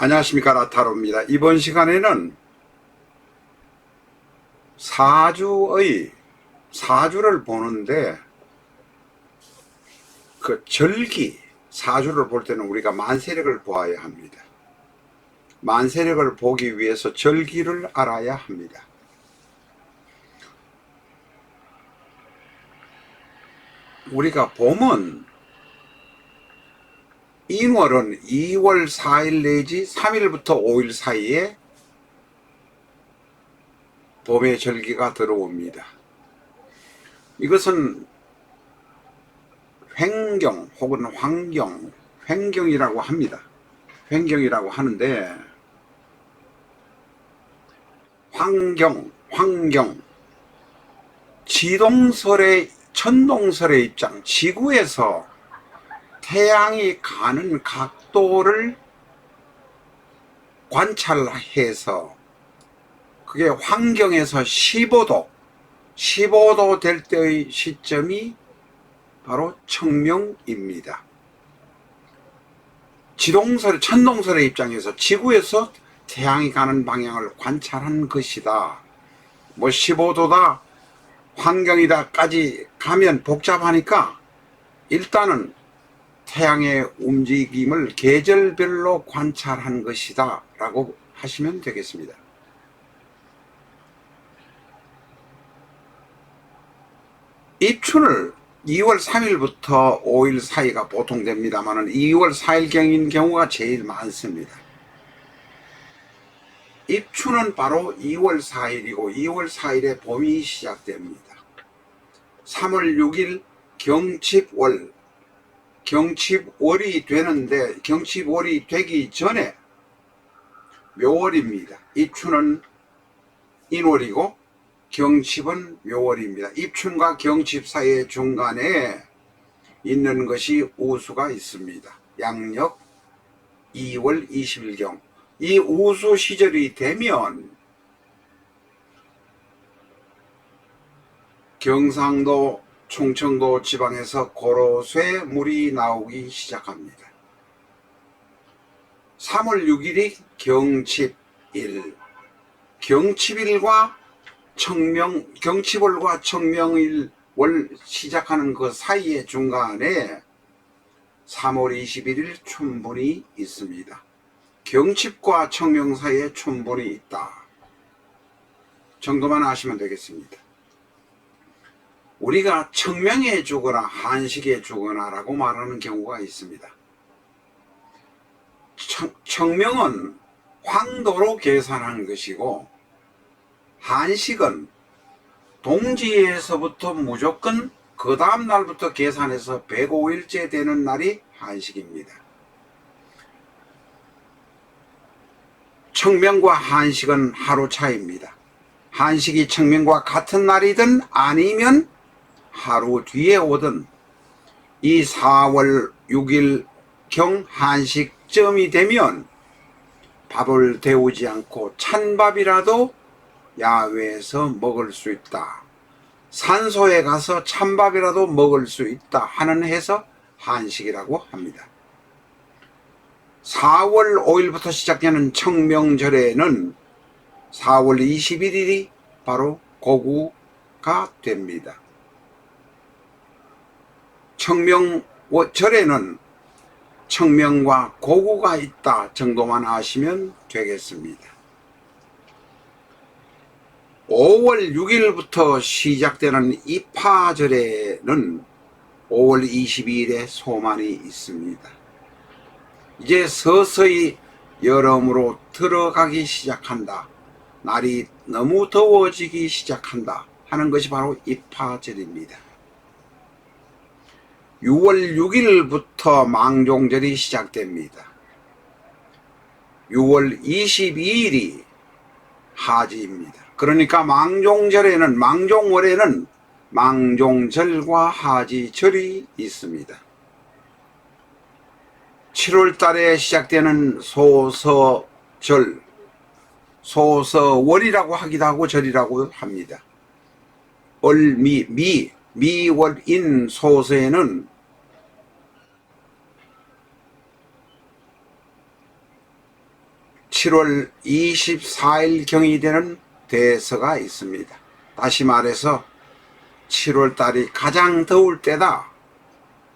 안녕하십니까, 라타로입니다. 이번 시간에는 사주를 보는데 그 절기 사주를 볼 때는 우리가 만세력을 보아야 합니다. 만세력을 보기 위해서 절기를 알아야 합니다. 우리가 보면 인월은 2월 4일 내지 3일부터 5일 사이에 봄의 절기가 들어옵니다. 이것은 횡경 혹은 환경, 횡경이라고 합니다. 횡경이라고 하는데 환경, 천동설의 입장, 지구에서 태양이 가는 각도를 관찰해서 그게 환경에서 15도 될 때의 시점이 바로 청명입니다. 천동설의 입장에서 지구에서 태양이 가는 방향을 관찰한 것이다. 뭐 15도다, 환경이다까지 가면 복잡하니까 일단은 태양의 움직임을 계절별로 관찰한 것이다 라고 하시면 되겠습니다. 입춘을 2월 3일부터 5일 사이가 보통 됩니다만 2월 4일경인 경우가 제일 많습니다. 입춘은 바로 2월 4일이고 2월 4일에 봄이 시작됩니다. 3월 6일 경칩월이 되는데 경칩월이 되기 전에 묘월입니다. 입춘은 인월이고 경칩은 묘월입니다. 입춘과 경칩 사이의 중간에 있는 것이 우수가 있습니다. 양력 2월 20일경. 이 우수 시절이 되면 경상도, 충청도 지방에서 고로쇠 물이 나오기 시작합니다. 3월 6일이 경칩일, 경칩월과 청명일월 시작하는 그 사이의 중간에 3월 21일 춘분이 있습니다. 경칩과 청명 사이에 춘분이 있다 정도만 아시면 되겠습니다. 우리가 청명에 주거나 한식에 주거나 라고 말하는 경우가 있습니다. 청명은 황도로 계산한 것이고 한식은 동지에서부터 무조건 그 다음 날부터 계산해서 105일째 되는 날이 한식입니다. 청명과 한식은 하루 차이입니다. 한식이 청명과 같은 날이든 아니면 하루 뒤에 오든 이 4월 6일경 한식점이 되면 밥을 데우지 않고 찬밥이라도 야외에서 먹을 수 있다. 산소에 가서 찬밥이라도 먹을 수 있다 하는 해서 한식이라고 합니다. 4월 5일부터 시작되는 청명절에는 4월 21일이 바로 고구가 됩니다. 청명절에는 청명과 고구가 있다 정도만 아시면 되겠습니다. 5월 6일부터 시작되는 입하절에는 5월 22일에 소만이 있습니다. 이제 서서히 여름으로 들어가기 시작한다. 날이 너무 더워지기 시작한다 하는 것이 바로 입하절입니다. 6월 6일부터 망종절이 시작됩니다. 6월 22일이 하지입니다. 그러니까 망종월에는 망종절과 하지절이 있습니다. 7월 달에 시작되는 소서월이라고 하기도 하고 절이라고 합니다. 미월인 소서에는 7월 24일경이 되는 대서가 있습니다. 다시 말해서 7월달이 가장 더울 때다.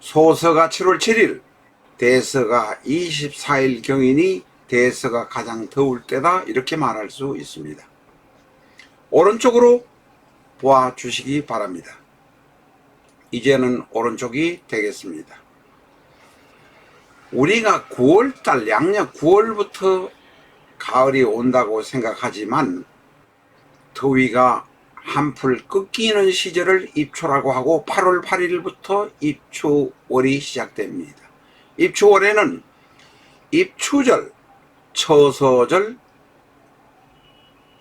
소서가 7월 7일, 대서가 24일경이니 대서가 가장 더울 때다, 이렇게 말할 수 있습니다. 오른쪽으로 보아주시기 바랍니다. 이제는 오른쪽이 되겠습니다. 우리가 9월달, 양력 9월부터 가을이 온다고 생각하지만 더위가 한풀 꺾이는 시절을 입초라고 하고 8월 8일부터 입추월이 시작됩니다. 입추월에는 입추절, 처서절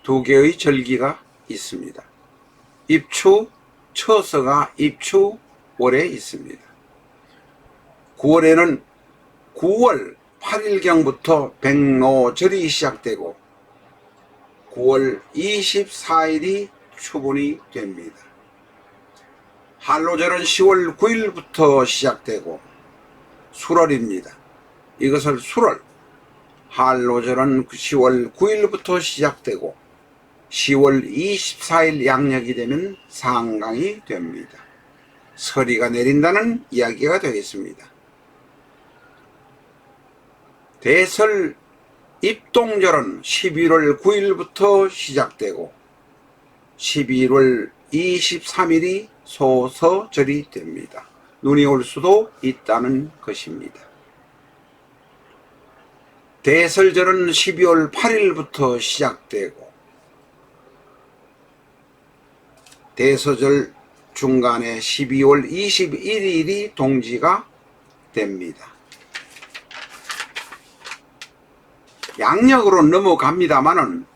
두 개의 절기가 있습니다. 입추, 처서가 입추월에 있습니다. 9월에는 9월 8일경부터 백로절이 시작되고 9월 24일이 추분이 됩니다. 한로절은 10월 9일부터 시작되고 술월입니다. 이것을 술월, 한로절은 10월 9일부터 시작되고 10월 24일 양력이 되면 상강이 됩니다. 서리가 내린다는 이야기가 되겠습니다. 대설 입동절은 11월 9일부터 시작되고 11월 23일이 소서절이 됩니다. 눈이 올 수도 있다는 것입니다. 대설절은 12월 8일부터 시작되고 대서절 중간에 12월 21일이 동지가 됩니다. 양력으로 넘어갑니다마는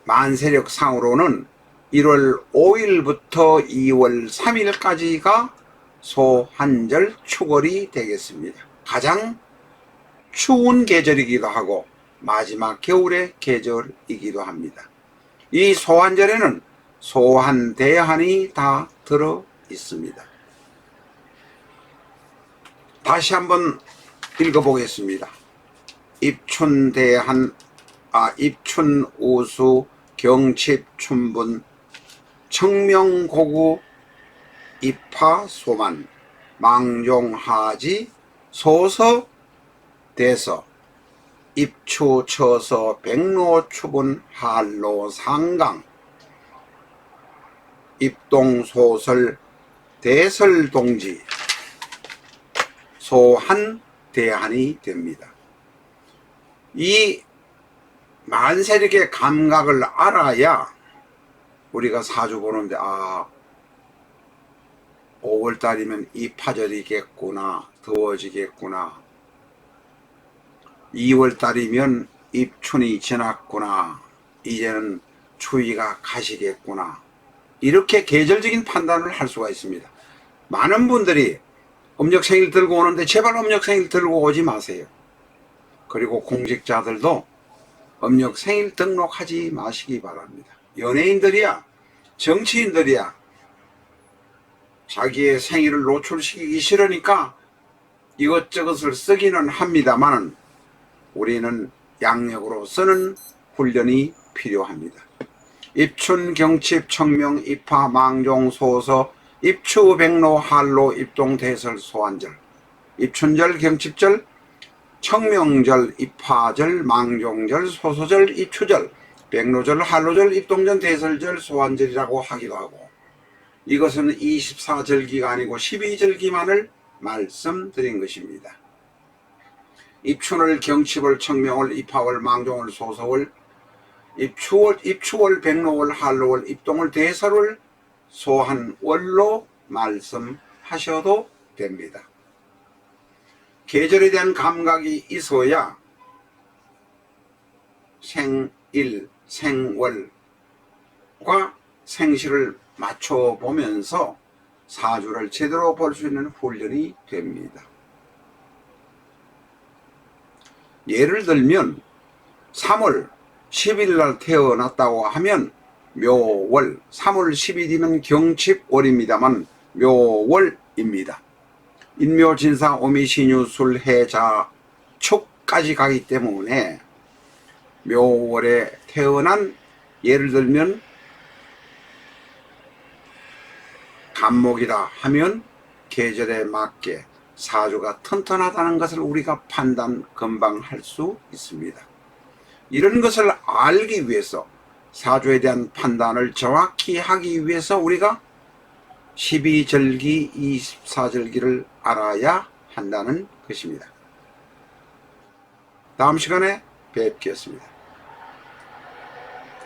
만세력 상으로는 1월 5일부터 2월 3일까지가 소한절 축월이 되겠습니다. 가장 추운 계절이기도 하고 마지막 겨울의 계절이기도 합니다. 이 소한절에는 소한, 대한이 다 들어 있습니다. 다시 한번 읽어보겠습니다. 입춘대한, 입춘우수, 경칩춘분, 청명고구, 입하소만, 망종하지, 소서, 대서, 입추처서, 백로추분, 한로상강, 입동소설, 대설동지, 소한, 대한이 됩니다. 이 만세력의 감각을 알아야 우리가 사주 보는데 5월달이면 입하절이겠구나, 더워지겠구나, 2월달이면 입춘이 지났구나, 이제는 추위가 가시겠구나, 이렇게 계절적인 판단을 할 수가 있습니다. 많은 분들이 음력생일 들고 오는데 제발 음력생일 들고 오지 마세요. 그리고 공직자들도 음력생일 등록하지 마시기 바랍니다. 연예인들이야, 정치인들이야 자기의 생일을 노출시키기 싫으니까 이것저것을 쓰기는 합니다만 우리는 양력으로 쓰는 훈련이 필요합니다. 입춘, 경칩, 청명, 입하, 망종, 소서, 입추, 백로, 한로, 입동, 대설, 소한절, 입춘절, 경칩절, 청명절, 입하절, 망종절, 소서절, 입추절, 백로절, 한로절, 입동절, 대설절, 소한절이라고 하기도 하고, 이것은 24절기가 아니고 12절기만을 말씀드린 것입니다. 입춘월, 경칩월, 청명월, 입하월, 망종월, 소서월, 입추월, 백로월, 한로월, 입동월, 대설월, 소한월로 말씀하셔도 됩니다. 계절에 대한 감각이 있어야 생일, 생월과 생시를 맞춰보면서 사주를 제대로 볼 수 있는 훈련이 됩니다. 예를 들면 3월 10일 날 태어났다고 하면 묘월, 3월 10일이면 경칩월입니다만 묘월입니다. 인묘진사 오미신유술 해자 축까지 가기 때문에 묘월에 태어난, 예를 들면 간목이다 하면 계절에 맞게 사주가 튼튼하다는 것을 우리가 판단 금방 할 수 있습니다. 이런 것을 알기 위해서, 사주에 대한 판단을 정확히 하기 위해서 우리가 12절기, 24절기를 알아야 한다는 것입니다. 다음 시간에 뵙겠습니다.